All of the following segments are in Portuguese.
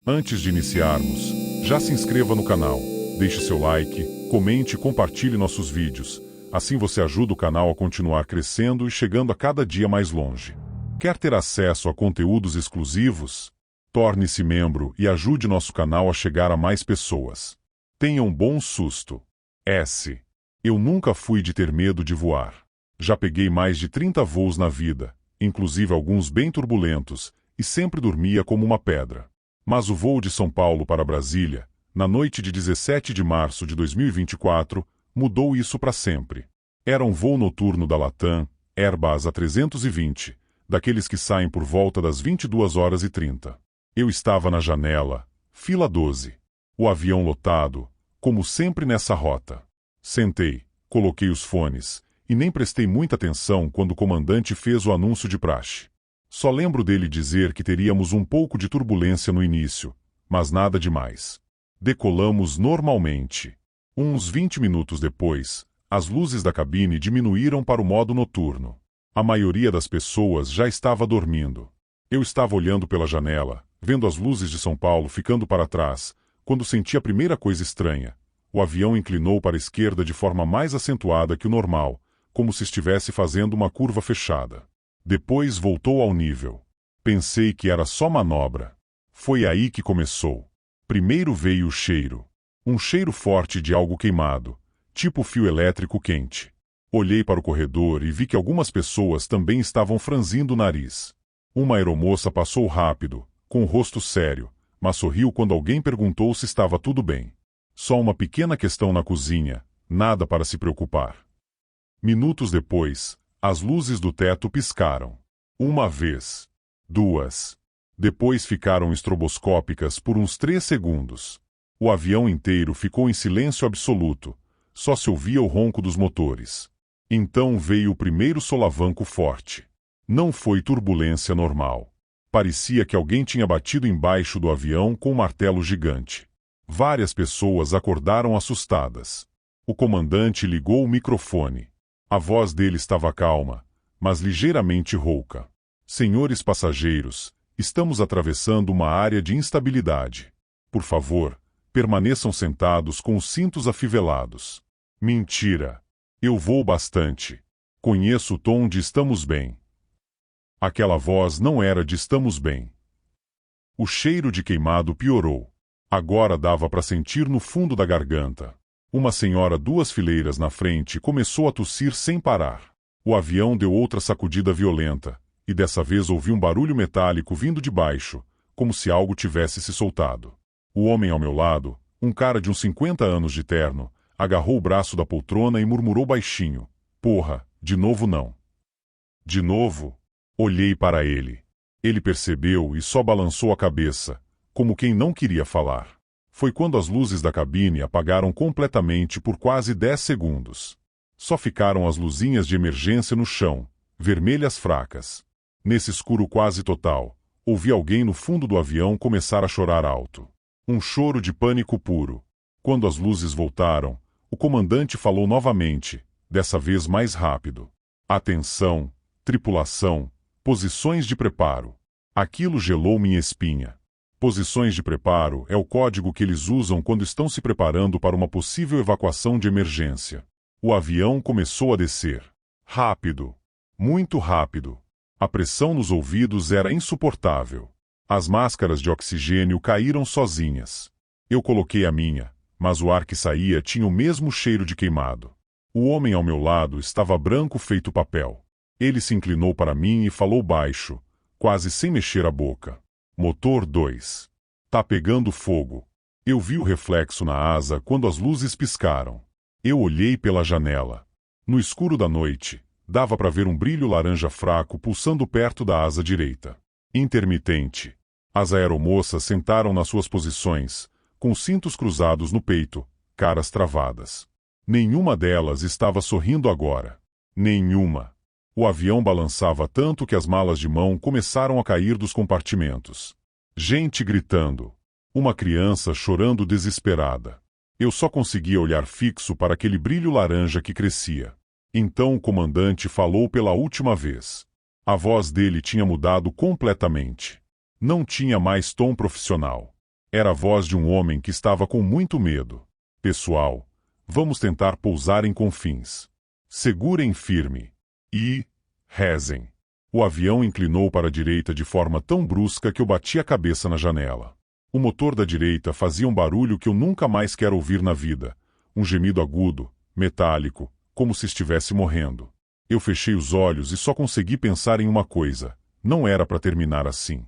Antes de iniciarmos, já se inscreva no canal, deixe seu like, comente e compartilhe nossos vídeos. Assim você ajuda o canal a continuar crescendo e chegando a cada dia mais longe. Quer ter acesso a conteúdos exclusivos? Torne-se membro e ajude nosso canal a chegar a mais pessoas. Tenha um bom susto. Eu nunca fui de ter medo de voar. Já peguei mais de 30 voos na vida, inclusive alguns bem turbulentos, e sempre dormia como uma pedra. Mas o voo de São Paulo para Brasília, na noite de 17 de março de 2024, mudou isso para sempre. Era um voo noturno da Latam, Airbus A320, daqueles que saem por volta das 22h30. Eu estava na janela, fila 12. O avião lotado, como sempre nessa rota. Sentei, coloquei os fones, e nem prestei muita atenção quando o comandante fez o anúncio de praxe. Só lembro dele dizer que teríamos um pouco de turbulência no início, mas nada demais. Decolamos normalmente. Uns 20 minutos depois, as luzes da cabine diminuíram para o modo noturno. A maioria das pessoas já estava dormindo. Eu estava olhando pela janela, vendo as luzes de São Paulo ficando para trás, quando senti a primeira coisa estranha. O avião inclinou para a esquerda de forma mais acentuada que o normal, como se estivesse fazendo uma curva fechada. Depois voltou ao nível. Pensei que era só manobra. Foi aí que começou. Primeiro veio o cheiro. Um cheiro forte de algo queimado, tipo fio elétrico quente. Olhei para o corredor e vi que algumas pessoas também estavam franzindo o nariz. Uma aeromoça passou rápido, com o rosto sério, mas sorriu quando alguém perguntou se estava tudo bem. Só uma pequena questão na cozinha, nada para se preocupar. Minutos depois, as luzes do teto piscaram. Uma vez. Duas. Depois ficaram estroboscópicas por uns 3 segundos. O avião inteiro ficou em silêncio absoluto. Só se ouvia o ronco dos motores. Então veio o primeiro solavanco forte. Não foi turbulência normal. Parecia que alguém tinha batido embaixo do avião com um martelo gigante. Várias pessoas acordaram assustadas. O comandante ligou o microfone. A voz dele estava calma, mas ligeiramente rouca. Senhores passageiros, estamos atravessando uma área de instabilidade. Por favor, permaneçam sentados com os cintos afivelados. Mentira. Eu voo bastante. Conheço o tom de estamos bem. Aquela voz não era de estamos bem. O cheiro de queimado piorou. Agora dava para sentir no fundo da garganta. Uma senhora 2 fileiras na frente começou a tossir sem parar. O avião deu outra sacudida violenta, e dessa vez ouvi um barulho metálico vindo de baixo, como se algo tivesse se soltado. O homem ao meu lado, um cara de uns 50 anos de terno, agarrou o braço da poltrona e murmurou baixinho: "Porra, de novo não." De novo? Olhei para ele. Ele percebeu e só balançou a cabeça, como quem não queria falar. Foi quando as luzes da cabine apagaram completamente por quase 10 segundos. Só ficaram as luzinhas de emergência no chão, vermelhas fracas. Nesse escuro quase total, ouvi alguém no fundo do avião começar a chorar alto. Um choro de pânico puro. Quando as luzes voltaram, o comandante falou novamente, dessa vez mais rápido. "Atenção, tripulação, posições de preparo." Aquilo gelou minha espinha. Posições de preparo é o código que eles usam quando estão se preparando para uma possível evacuação de emergência. O avião começou a descer. Rápido. Muito rápido. A pressão nos ouvidos era insuportável. As máscaras de oxigênio caíram sozinhas. Eu coloquei a minha, mas o ar que saía tinha o mesmo cheiro de queimado. O homem ao meu lado estava branco feito papel. Ele se inclinou para mim e falou baixo, quase sem mexer a boca. "Motor 2. Tá pegando fogo." Eu vi o reflexo na asa quando as luzes piscaram. Eu olhei pela janela. No escuro da noite, dava para ver um brilho laranja fraco pulsando perto da asa direita. Intermitente. As aeromoças sentaram nas suas posições, com cintos cruzados no peito, caras travadas. Nenhuma delas estava sorrindo agora. Nenhuma. O avião balançava tanto que as malas de mão começaram a cair dos compartimentos. Gente gritando. Uma criança chorando desesperada. Eu só conseguia olhar fixo para aquele brilho laranja que crescia. Então o comandante falou pela última vez. A voz dele tinha mudado completamente. Não tinha mais tom profissional. Era a voz de um homem que estava com muito medo. Pessoal, vamos tentar pousar em Confins. Segurem firme. E rezem. O avião inclinou para a direita de forma tão brusca que eu bati a cabeça na janela. O motor da direita fazia um barulho que eu nunca mais quero ouvir na vida. Um gemido agudo, metálico, como se estivesse morrendo. Eu fechei os olhos e só consegui pensar em uma coisa. Não era para terminar assim.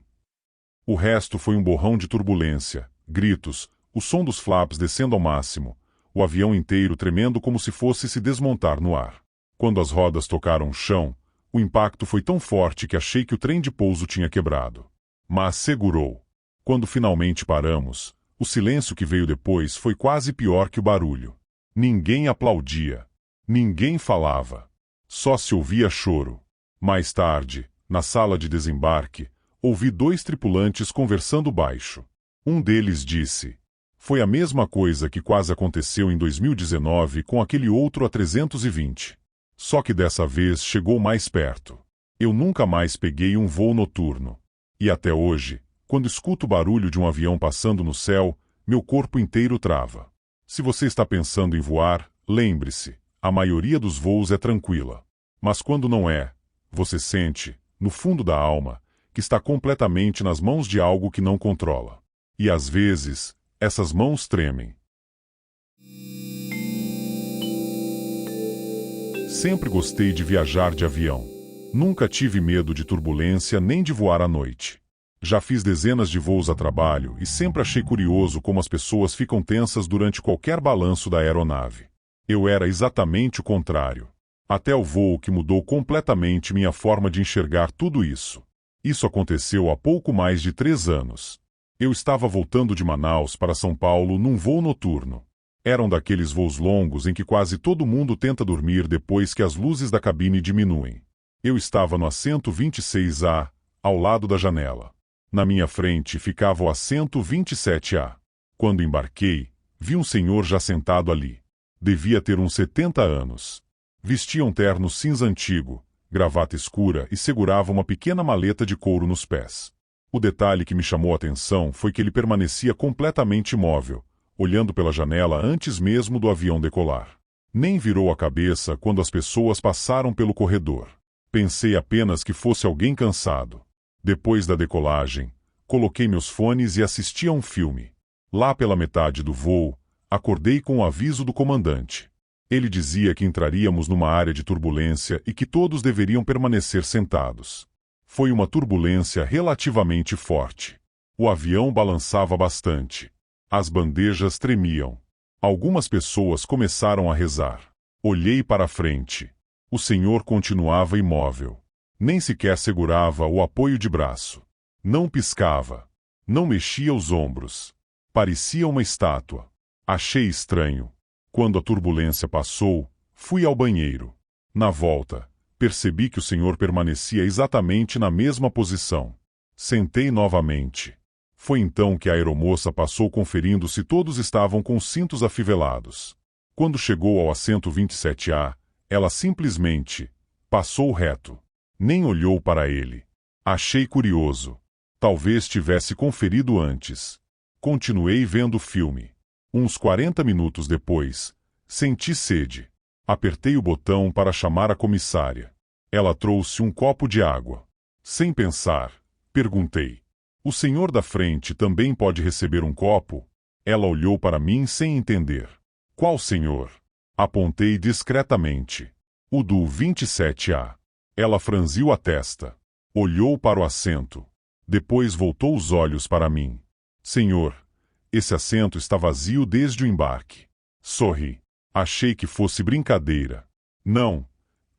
O resto foi um borrão de turbulência, gritos, o som dos flaps descendo ao máximo, o avião inteiro tremendo como se fosse se desmontar no ar. Quando as rodas tocaram o chão, o impacto foi tão forte que achei que o trem de pouso tinha quebrado. Mas segurou. Quando finalmente paramos, o silêncio que veio depois foi quase pior que o barulho. Ninguém aplaudia. Ninguém falava. Só se ouvia choro. Mais tarde, na sala de desembarque, ouvi 2 tripulantes conversando baixo. Um deles disse: "Foi a mesma coisa que quase aconteceu em 2019 com aquele outro A320. Só que dessa vez chegou mais perto. Eu nunca mais peguei um voo noturno. E até hoje, quando escuto o barulho de um avião passando no céu, meu corpo inteiro trava. Se você está pensando em voar, lembre-se, a maioria dos voos é tranquila. Mas quando não é, você sente, no fundo da alma, que está completamente nas mãos de algo que não controla. E às vezes, essas mãos tremem." Sempre gostei de viajar de avião. Nunca tive medo de turbulência nem de voar à noite. Já fiz dezenas de voos a trabalho e sempre achei curioso como as pessoas ficam tensas durante qualquer balanço da aeronave. Eu era exatamente o contrário. Até o voo que mudou completamente minha forma de enxergar tudo isso. Isso aconteceu há pouco mais de 3 anos. Eu estava voltando de Manaus para São Paulo num voo noturno. Era um daqueles voos longos em que quase todo mundo tenta dormir depois que as luzes da cabine diminuem. Eu estava no assento 26A, ao lado da janela. Na minha frente ficava o assento 27A. Quando embarquei, vi um senhor já sentado ali. Devia ter uns 70 anos. Vestia um terno cinza antigo, gravata escura e segurava uma pequena maleta de couro nos pés. O detalhe que me chamou a atenção foi que ele permanecia completamente imóvel, olhando pela janela antes mesmo do avião decolar. Nem virou a cabeça quando as pessoas passaram pelo corredor. Pensei apenas que fosse alguém cansado. Depois da decolagem, coloquei meus fones e assisti a um filme. Lá pela metade do voo, acordei com o aviso do comandante. Ele dizia que entraríamos numa área de turbulência e que todos deveriam permanecer sentados. Foi uma turbulência relativamente forte. O avião balançava bastante. As bandejas tremiam. Algumas pessoas começaram a rezar. Olhei para a frente. O senhor continuava imóvel. Nem sequer segurava o apoio de braço. Não piscava. Não mexia os ombros. Parecia uma estátua. Achei estranho. Quando a turbulência passou, fui ao banheiro. Na volta, percebi que o senhor permanecia exatamente na mesma posição. Sentei novamente. Foi então que a aeromoça passou conferindo se todos estavam com os cintos afivelados. Quando chegou ao assento 27A, ela simplesmente passou reto. Nem olhou para ele. Achei curioso. Talvez tivesse conferido antes. Continuei vendo o filme. Uns 40 minutos depois, senti sede. Apertei o botão para chamar a comissária. Ela trouxe um copo de água. Sem pensar, perguntei: "O senhor da frente também pode receber um copo?" Ela olhou para mim sem entender. "Qual senhor?" Apontei discretamente. "O do 27A. Ela franziu a testa. Olhou para o assento. Depois voltou os olhos para mim. "Senhor, esse assento está vazio desde o embarque." Sorri. Achei que fosse brincadeira. "Não.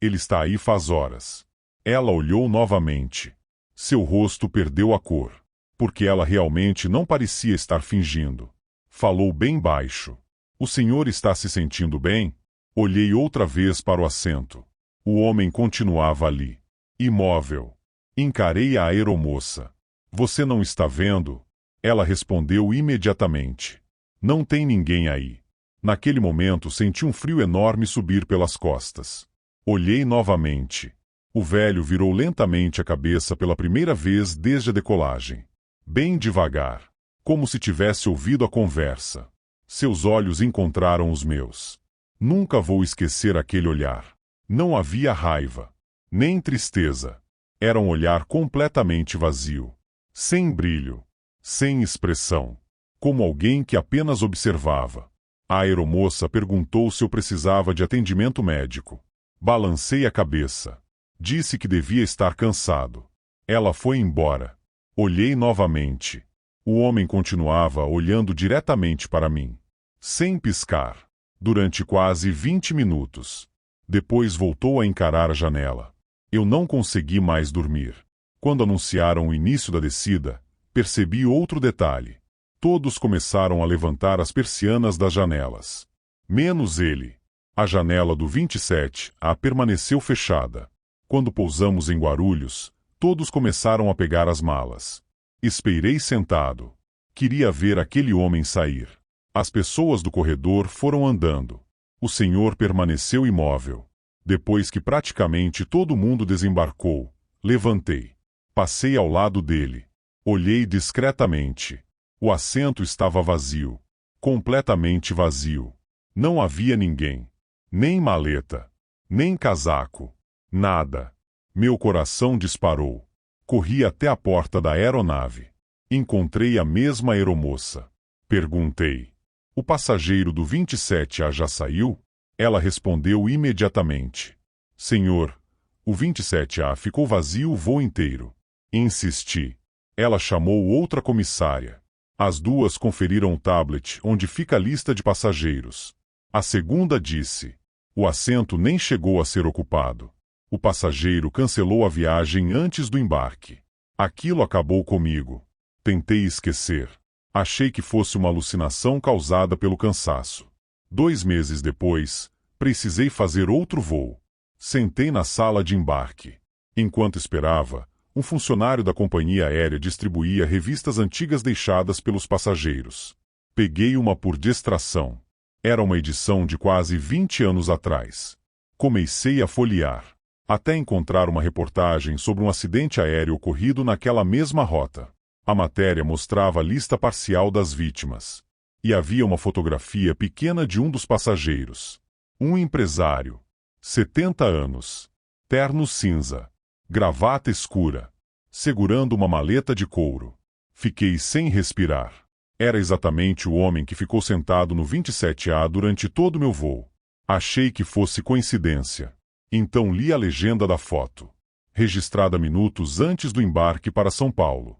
Ele está aí faz horas." Ela olhou novamente. Seu rosto perdeu a cor. Porque ela realmente não parecia estar fingindo. Falou bem baixo. "O senhor está se sentindo bem?" Olhei outra vez para o assento. O homem continuava ali. Imóvel. Encarei a aeromoça. "Você não está vendo?" Ela respondeu imediatamente. "Não tem ninguém aí." Naquele momento senti um frio enorme subir pelas costas. Olhei novamente. O velho virou lentamente a cabeça pela primeira vez desde a decolagem. Bem devagar. como se tivesse ouvido a conversa. Seus olhos encontraram os meus. Nunca vou esquecer aquele olhar. Não havia raiva, nem tristeza. Era um olhar completamente vazio, sem brilho, sem expressão, como alguém que apenas observava. A aeromoça perguntou se eu precisava de atendimento médico. Balancei a cabeça. Disse que devia estar cansado. Ela foi embora. Olhei novamente. O homem continuava olhando diretamente para mim, sem piscar, durante quase 20 minutos. Depois voltou a encarar a janela. Eu não consegui mais dormir. Quando anunciaram o início da descida, percebi outro detalhe. Todos começaram a levantar as persianas das janelas. Menos ele. A janela do 27A permaneceu fechada. Quando pousamos em Guarulhos, todos começaram a pegar as malas. Esperei sentado. Queria ver aquele homem sair. As pessoas do corredor foram andando. O senhor permaneceu imóvel. Depois que praticamente todo mundo desembarcou, levantei. Passei ao lado dele. Olhei discretamente. O assento estava vazio. Completamente vazio. Não havia ninguém. Nem maleta. Nem casaco. Nada. Meu coração disparou. Corri até a porta da aeronave. Encontrei a mesma aeromoça. Perguntei: o passageiro do 27A já saiu? Ela respondeu imediatamente: senhor, o 27A ficou vazio o voo inteiro. Insisti. Ela chamou outra comissária. As duas conferiram o tablet onde fica a lista de passageiros. A segunda disse: o assento nem chegou a ser ocupado. O passageiro cancelou a viagem antes do embarque. Aquilo acabou comigo. Tentei esquecer. Achei que fosse uma alucinação causada pelo cansaço. 2 meses depois, precisei fazer outro voo. Sentei na sala de embarque. Enquanto esperava, um funcionário da companhia aérea distribuía revistas antigas deixadas pelos passageiros. Peguei uma por distração. Era uma edição de quase 20 anos atrás. Comecei a folhear, até encontrar uma reportagem sobre um acidente aéreo ocorrido naquela mesma rota. A matéria mostrava a lista parcial das vítimas. E havia uma fotografia pequena de um dos passageiros. Um empresário. 70 anos. Terno cinza. Gravata escura. Segurando uma maleta de couro. Fiquei sem respirar. Era exatamente o homem que ficou sentado no 27A durante todo o meu voo. Achei que fosse coincidência. Então li a legenda da foto. Registrada minutos antes do embarque para São Paulo.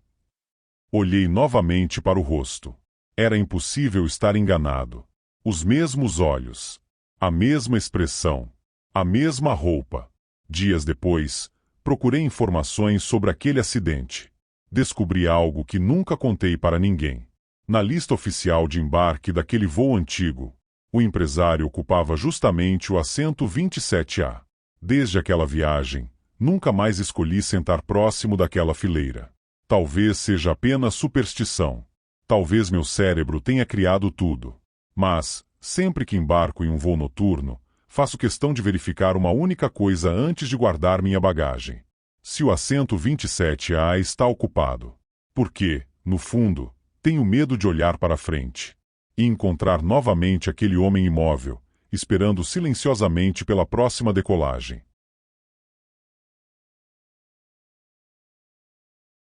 Olhei novamente para o rosto. Era impossível estar enganado. Os mesmos olhos. A mesma expressão. A mesma roupa. Dias depois, procurei informações sobre aquele acidente. Descobri algo que nunca contei para ninguém. Na lista oficial de embarque daquele voo antigo, o empresário ocupava justamente o assento 27A. Desde aquela viagem, nunca mais escolhi sentar próximo daquela fileira. Talvez seja apenas superstição. Talvez meu cérebro tenha criado tudo. Mas, sempre que embarco em um voo noturno, faço questão de verificar uma única coisa antes de guardar minha bagagem. Se o assento 27A está ocupado. Porque, no fundo, tenho medo de olhar para frente e encontrar novamente aquele homem imóvel, esperando silenciosamente pela próxima decolagem.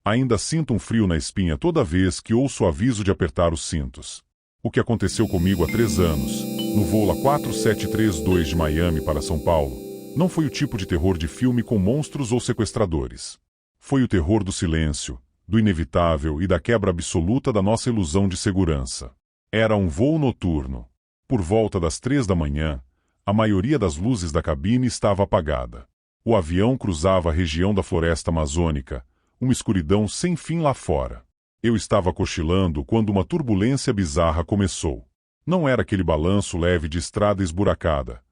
Ainda sinto um frio na espinha toda vez que ouço o aviso de apertar os cintos. O que aconteceu comigo há 3 anos, no voo A4732 de Miami para São Paulo, não foi o tipo de terror de filme com monstros ou sequestradores. Foi o terror do silêncio, do inevitável e da quebra absoluta da nossa ilusão de segurança. Era um voo noturno. Por volta das 3 da manhã, a maioria das luzes da cabine estava apagada. O avião cruzava a região da floresta amazônica, uma escuridão sem fim lá fora. Eu estava cochilando quando uma turbulência bizarra começou. Não era aquele balanço leve de estrada esburacada.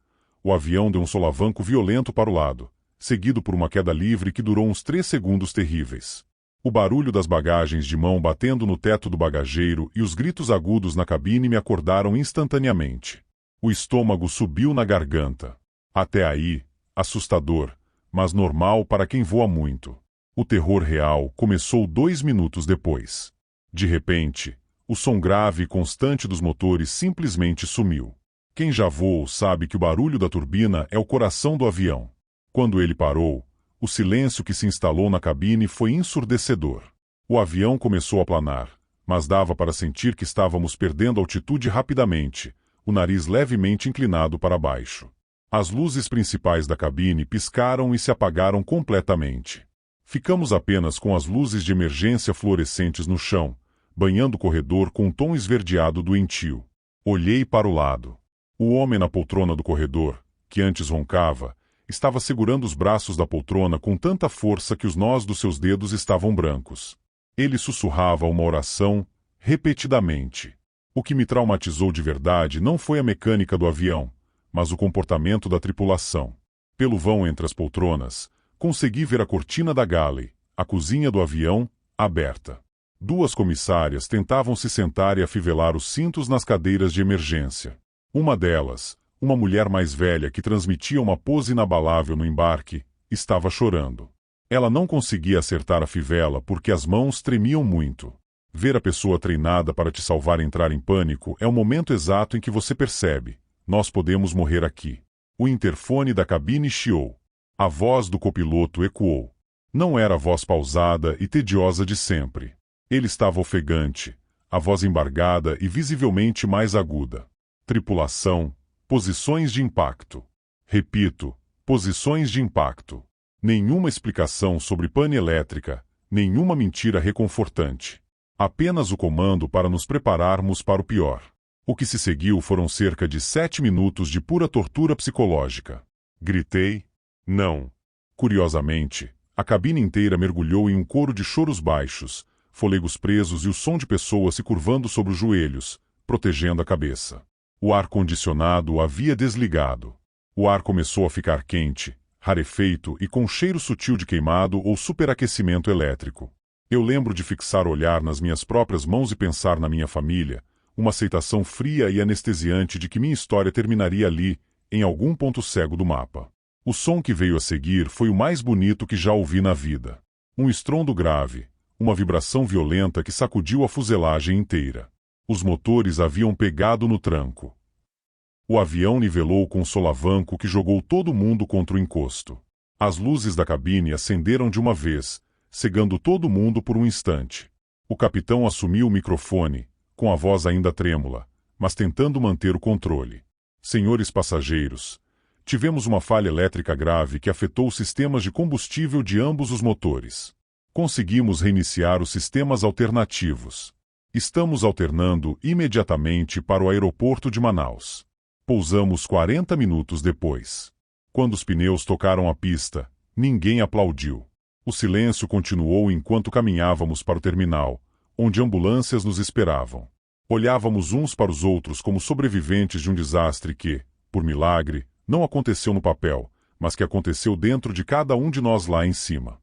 O avião deu um solavanco violento para o lado, seguido por uma queda livre que durou uns 3 segundos terríveis. O barulho das bagagens de mão batendo no teto do bagageiro e os gritos agudos na cabine me acordaram instantaneamente. O estômago subiu na garganta. Até aí, assustador, mas normal para quem voa muito. O terror real começou 2 minutos depois. De repente, O som grave e constante dos motores simplesmente sumiu. Quem já voou sabe que o barulho da turbina é o coração do avião. Quando ele parou, o silêncio que se instalou na cabine foi ensurdecedor. O avião começou a planar, mas dava para sentir que estávamos perdendo altitude rapidamente, o nariz levemente inclinado para baixo. As luzes principais da cabine piscaram e se apagaram completamente. Ficamos apenas com as luzes de emergência fluorescentes no chão, banhando o corredor com um tom esverdeado doentio. Olhei para o lado. O homem na poltrona do corredor, que antes roncava, estava segurando os braços da poltrona com tanta força que os nós dos seus dedos estavam brancos. Ele sussurrava uma oração, repetidamente. O que me traumatizou de verdade não foi a mecânica do avião, mas o comportamento da tripulação. Pelo vão entre as poltronas, consegui ver a cortina da galley, a cozinha do avião, aberta. Duas comissárias tentavam se sentar e afivelar os cintos nas cadeiras de emergência. Uma delas, uma mulher mais velha que transmitia uma pose inabalável no embarque, estava chorando. Ela não conseguia acertar a fivela porque as mãos tremiam muito. Ver a pessoa treinada para te salvar entrar em pânico é o momento exato em que você percebe: nós podemos morrer aqui. O interfone da cabine chiou. A voz do copiloto ecoou. Não era a voz pausada e tediosa de sempre. Ele estava ofegante, a voz embargada e visivelmente mais aguda. Tripulação, posições de impacto. Repito, posições de impacto. Nenhuma explicação sobre pane elétrica, nenhuma mentira reconfortante. Apenas o comando para nos prepararmos para o pior. O que se seguiu foram cerca de 7 minutos de pura tortura psicológica. Gritei: não. Curiosamente, a cabine inteira mergulhou em um coro de choros baixos, fôlegos presos e o som de pessoas se curvando sobre os joelhos, protegendo a cabeça. O ar-condicionado havia desligado. O ar começou a ficar quente, rarefeito e com cheiro sutil de queimado ou superaquecimento elétrico. Eu lembro de fixar o olhar nas minhas próprias mãos e pensar na minha família, uma aceitação fria e anestesiante de que minha história terminaria ali, em algum ponto cego do mapa. O som que veio a seguir foi o mais bonito que já ouvi na vida. Um estrondo grave, uma vibração violenta que sacudiu a fuselagem inteira. Os motores haviam pegado no tranco. O avião nivelou com um solavanco que jogou todo mundo contra o encosto. As luzes da cabine acenderam de uma vez, cegando todo mundo por um instante. O capitão assumiu o microfone, com a voz ainda trêmula, mas tentando manter o controle. Senhores passageiros, tivemos uma falha elétrica grave que afetou os sistemas de combustível de ambos os motores. Conseguimos reiniciar os sistemas alternativos. Estamos alternando imediatamente para o aeroporto de Manaus. Pousamos 40 minutos depois. Quando os pneus tocaram a pista, ninguém aplaudiu. O silêncio continuou enquanto caminhávamos para o terminal, onde ambulâncias nos esperavam. Olhávamos uns para os outros como sobreviventes de um desastre que, por milagre, não aconteceu no papel, mas que aconteceu dentro de cada um de nós lá em cima.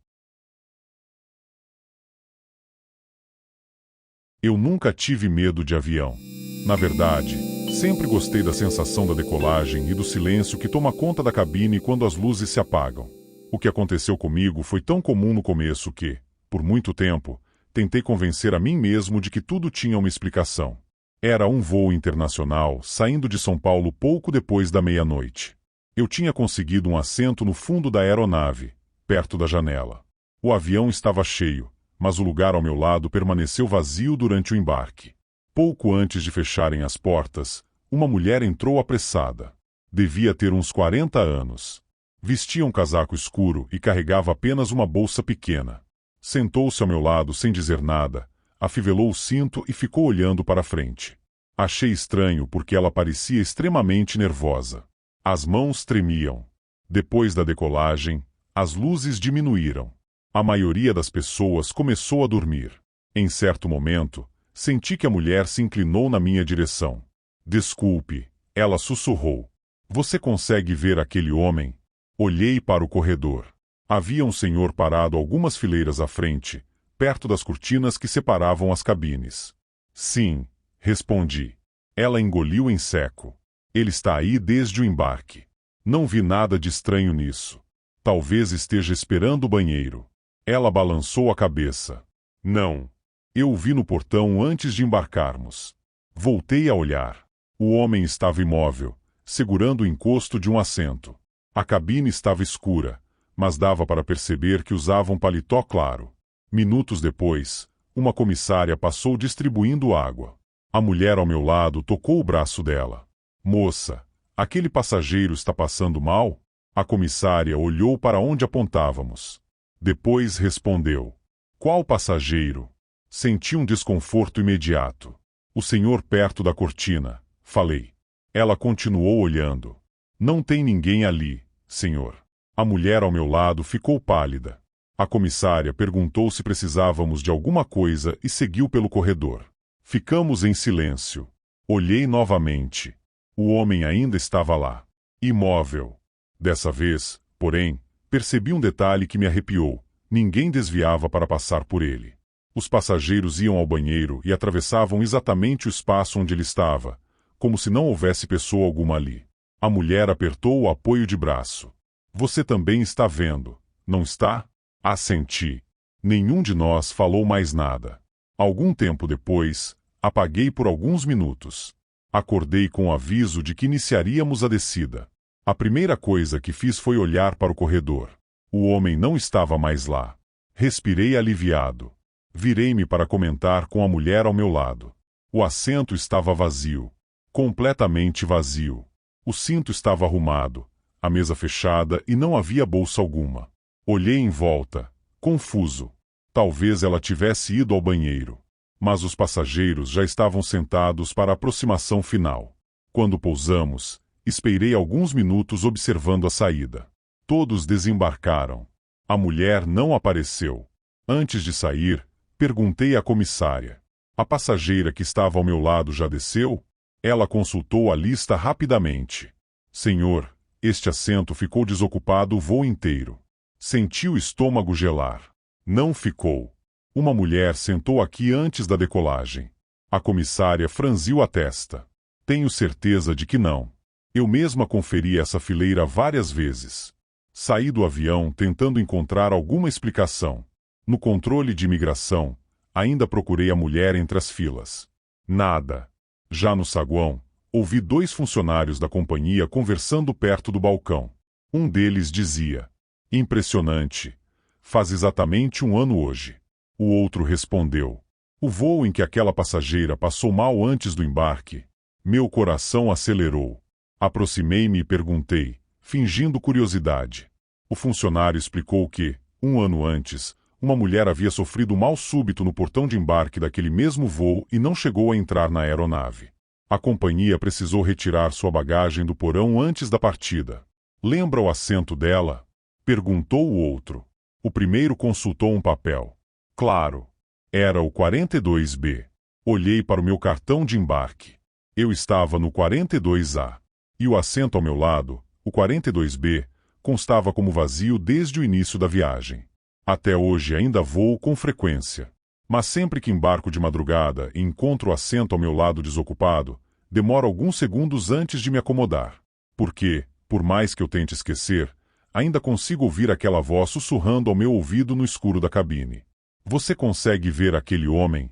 Eu nunca tive medo de avião. Na verdade, sempre gostei da sensação da decolagem e do silêncio que toma conta da cabine quando as luzes se apagam. O que aconteceu comigo foi tão comum no começo que, por muito tempo, tentei convencer a mim mesmo de que tudo tinha uma explicação. Era um voo internacional saindo de São Paulo pouco depois da meia-noite. Eu tinha conseguido um assento no fundo da aeronave, perto da janela. O avião estava cheio, mas o lugar ao meu lado permaneceu vazio durante o embarque. Pouco antes de fecharem as portas, uma mulher entrou apressada. Devia ter uns 40 anos. Vestia um casaco escuro e carregava apenas uma bolsa pequena. Sentou-se ao meu lado sem dizer nada, afivelou o cinto e ficou olhando para frente. Achei estranho porque ela parecia extremamente nervosa. As mãos tremiam. Depois da decolagem, as luzes diminuíram. A maioria das pessoas começou a dormir. Em certo momento, senti que a mulher se inclinou na minha direção. Desculpe, ela sussurrou. Você consegue ver aquele homem? Olhei para o corredor. Havia um senhor parado algumas fileiras à frente, perto das cortinas que separavam as cabines. Sim, respondi. Ela engoliu em seco. Ele está aí desde o embarque. Não vi nada de estranho nisso. Talvez esteja esperando o banheiro. Ela balançou a cabeça. Não. Eu o vi no portão antes de embarcarmos. Voltei a olhar. O homem estava imóvel, segurando o encosto de um assento. A cabine estava escura, mas dava para perceber que usava um paletó claro. Minutos depois, uma comissária passou distribuindo água. A mulher ao meu lado tocou o braço dela. Moça, aquele passageiro está passando mal? A comissária olhou para onde apontávamos. Depois respondeu. Qual passageiro? Senti um desconforto imediato. O senhor perto da cortina, falei. Ela continuou olhando. Não tem ninguém ali, senhor. A mulher ao meu lado ficou pálida. A comissária perguntou se precisávamos de alguma coisa e seguiu pelo corredor. Ficamos em silêncio. Olhei novamente. O homem ainda estava lá. Imóvel. Dessa vez, porém, percebi um detalhe que me arrepiou. Ninguém desviava para passar por ele. Os passageiros iam ao banheiro e atravessavam exatamente o espaço onde ele estava, como se não houvesse pessoa alguma ali. A mulher apertou o apoio de braço. Você também está vendo, não está? Assenti. Nenhum de nós falou mais nada. Algum tempo depois, apaguei por alguns minutos. Acordei com o aviso de que iniciaríamos a descida. A primeira coisa que fiz foi olhar para o corredor. O homem não estava mais lá. Respirei aliviado. Virei-me para comentar com a mulher ao meu lado. O assento estava vazio. Completamente vazio. O cinto estava arrumado, a mesa fechada e não havia bolsa alguma. Olhei em volta, confuso. Talvez ela tivesse ido ao banheiro. Mas os passageiros já estavam sentados para a aproximação final. Quando pousamos, esperei alguns minutos observando a saída. Todos desembarcaram. A mulher não apareceu. Antes de sair, perguntei à comissária. A passageira que estava ao meu lado já desceu? Ela consultou a lista rapidamente. Senhor, este assento ficou desocupado o voo inteiro. Senti o estômago gelar. Não ficou. Uma mulher sentou aqui antes da decolagem. A comissária franziu a testa. Tenho certeza de que não. Eu mesma conferi essa fileira várias vezes. Saí do avião tentando encontrar alguma explicação. No controle de imigração, ainda procurei a mulher entre as filas. Nada. Já no saguão, ouvi 2 funcionários da companhia conversando perto do balcão. Um deles dizia: impressionante. Faz exatamente 1 ano hoje. O outro respondeu: o voo em que aquela passageira passou mal antes do embarque. Meu coração acelerou. Aproximei-me e perguntei, fingindo curiosidade. O funcionário explicou que, 1 ano antes, uma mulher havia sofrido mal súbito no portão de embarque daquele mesmo voo e não chegou a entrar na aeronave. A companhia precisou retirar sua bagagem do porão antes da partida. Lembra o assento dela? Perguntou o outro. O primeiro consultou um papel. Claro. Era o 42B. Olhei para o meu cartão de embarque. Eu estava no 42A. E o assento ao meu lado, o 42B, constava como vazio desde o início da viagem. Até hoje ainda voo com frequência. Mas sempre que embarco de madrugada e encontro o assento ao meu lado desocupado, demoro alguns segundos antes de me acomodar. Porque, por mais que eu tente esquecer, ainda consigo ouvir aquela voz sussurrando ao meu ouvido no escuro da cabine. Você consegue ver aquele homem?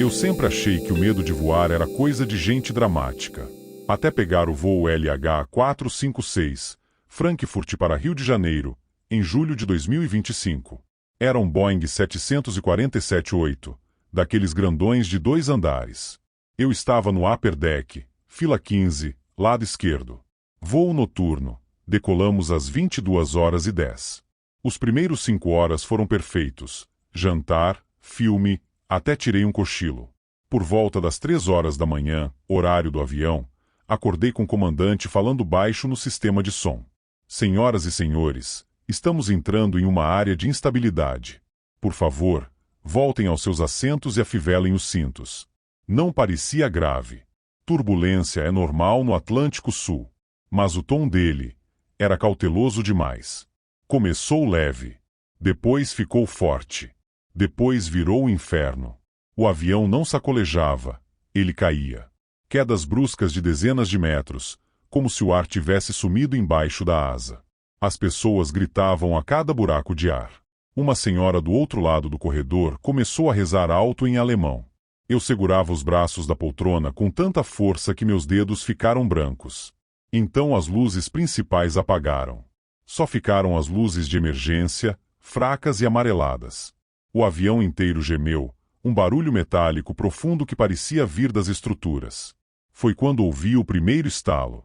Eu sempre achei que o medo de voar era coisa de gente dramática. Até pegar o voo LH456, Frankfurt para Rio de Janeiro, em julho de 2025. Era um Boeing 747-8, daqueles grandões de 2 andares. Eu estava no upper deck, fila 15, lado esquerdo. Voo noturno. Decolamos às 22h10. Os primeiros 5 horas foram perfeitos. Jantar, filme, até tirei um cochilo. Por volta das 3 horas da manhã, horário do avião, acordei com o comandante falando baixo no sistema de som. Senhoras e senhores, estamos entrando em uma área de instabilidade. Por favor, voltem aos seus assentos e afivelem os cintos. Não parecia grave. Turbulência é normal no Atlântico Sul. Mas o tom dele era cauteloso demais. Começou leve. Depois ficou forte. Depois virou o inferno. O avião não sacolejava. Ele caía. Quedas bruscas de dezenas de metros, como se o ar tivesse sumido embaixo da asa. As pessoas gritavam a cada buraco de ar. Uma senhora do outro lado do corredor começou a rezar alto em alemão. Eu segurava os braços da poltrona com tanta força que meus dedos ficaram brancos. Então as luzes principais apagaram. Só ficaram as luzes de emergência, fracas e amareladas. O avião inteiro gemeu, um barulho metálico profundo que parecia vir das estruturas. Foi quando ouvi o primeiro estalo.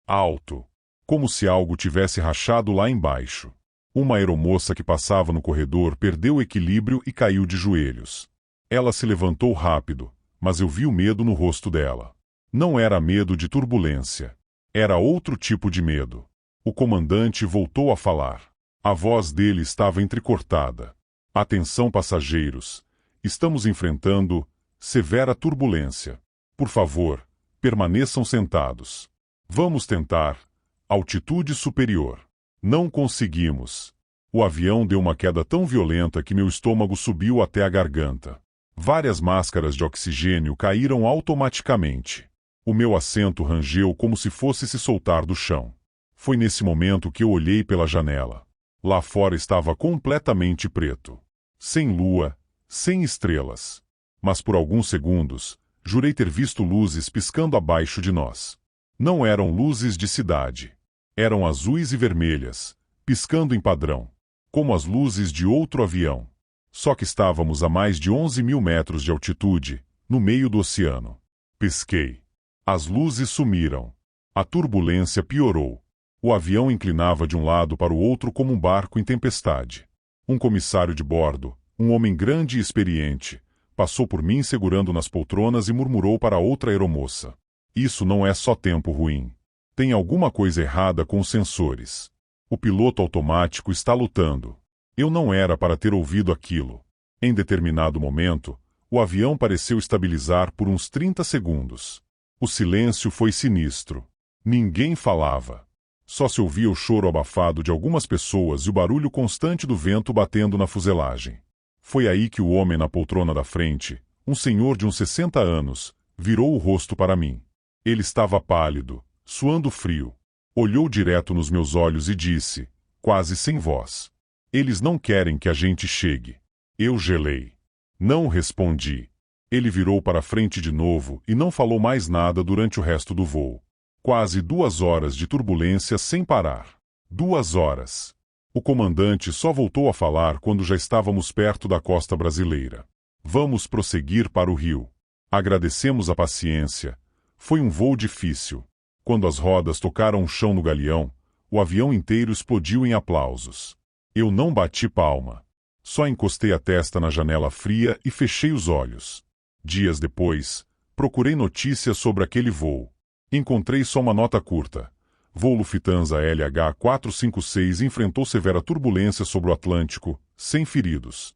Alto. Como se algo tivesse rachado lá embaixo. Uma aeromoça que passava no corredor perdeu o equilíbrio e caiu de joelhos. Ela se levantou rápido, mas eu vi o medo no rosto dela. Não era medo de turbulência. Era outro tipo de medo. O comandante voltou a falar. A voz dele estava entrecortada. Atenção, passageiros. Estamos enfrentando severa turbulência. Por favor, permaneçam sentados. Vamos tentar altitude superior. Não conseguimos. O avião deu uma queda tão violenta que meu estômago subiu até a garganta. Várias máscaras de oxigênio caíram automaticamente. O meu assento rangeu como se fosse se soltar do chão. Foi nesse momento que eu olhei pela janela. Lá fora estava completamente preto. Sem lua, sem estrelas. Mas por alguns segundos, jurei ter visto luzes piscando abaixo de nós. Não eram luzes de cidade. Eram azuis e vermelhas, piscando em padrão, como as luzes de outro avião. Só que estávamos a mais de 11.000 metros de altitude, no meio do oceano. Pisquei. As luzes sumiram. A turbulência piorou. O avião inclinava de um lado para o outro como um barco em tempestade. Um comissário de bordo, um homem grande e experiente, passou por mim segurando nas poltronas e murmurou para outra aeromoça. Isso não é só tempo ruim. Tem alguma coisa errada com os sensores. O piloto automático está lutando. Eu não era para ter ouvido aquilo. Em determinado momento, o avião pareceu estabilizar por uns 30 segundos. O silêncio foi sinistro. Ninguém falava. Só se ouvia o choro abafado de algumas pessoas e o barulho constante do vento batendo na fuselagem. Foi aí que o homem na poltrona da frente, um senhor de uns 60 anos, virou o rosto para mim. Ele estava pálido, suando frio. Olhou direto nos meus olhos e disse, quase sem voz: "Eles não querem que a gente chegue." Eu gelei. Não respondi. Ele virou para a frente de novo e não falou mais nada durante o resto do voo. Quase 2 horas de turbulência sem parar. 2 horas. O comandante só voltou a falar quando já estávamos perto da costa brasileira. Vamos prosseguir para o rio. Agradecemos a paciência. Foi um voo difícil. Quando as rodas tocaram o chão no galeão, o avião inteiro explodiu em aplausos. Eu não bati palma. Só encostei a testa na janela fria e fechei os olhos. Dias depois, procurei notícias sobre aquele voo. Encontrei só uma nota curta. Voo Lufthansa LH456 enfrentou severa turbulência sobre o Atlântico, sem feridos.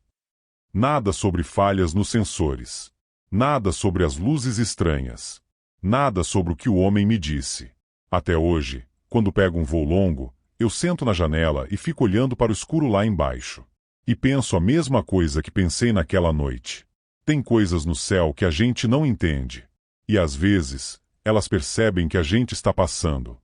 Nada sobre falhas nos sensores. Nada sobre as luzes estranhas. Nada sobre o que o homem me disse. Até hoje, quando pego um voo longo, eu sento na janela e fico olhando para o escuro lá embaixo. E penso a mesma coisa que pensei naquela noite. Tem coisas no céu que a gente não entende. E às vezes, elas percebem que a gente está passando.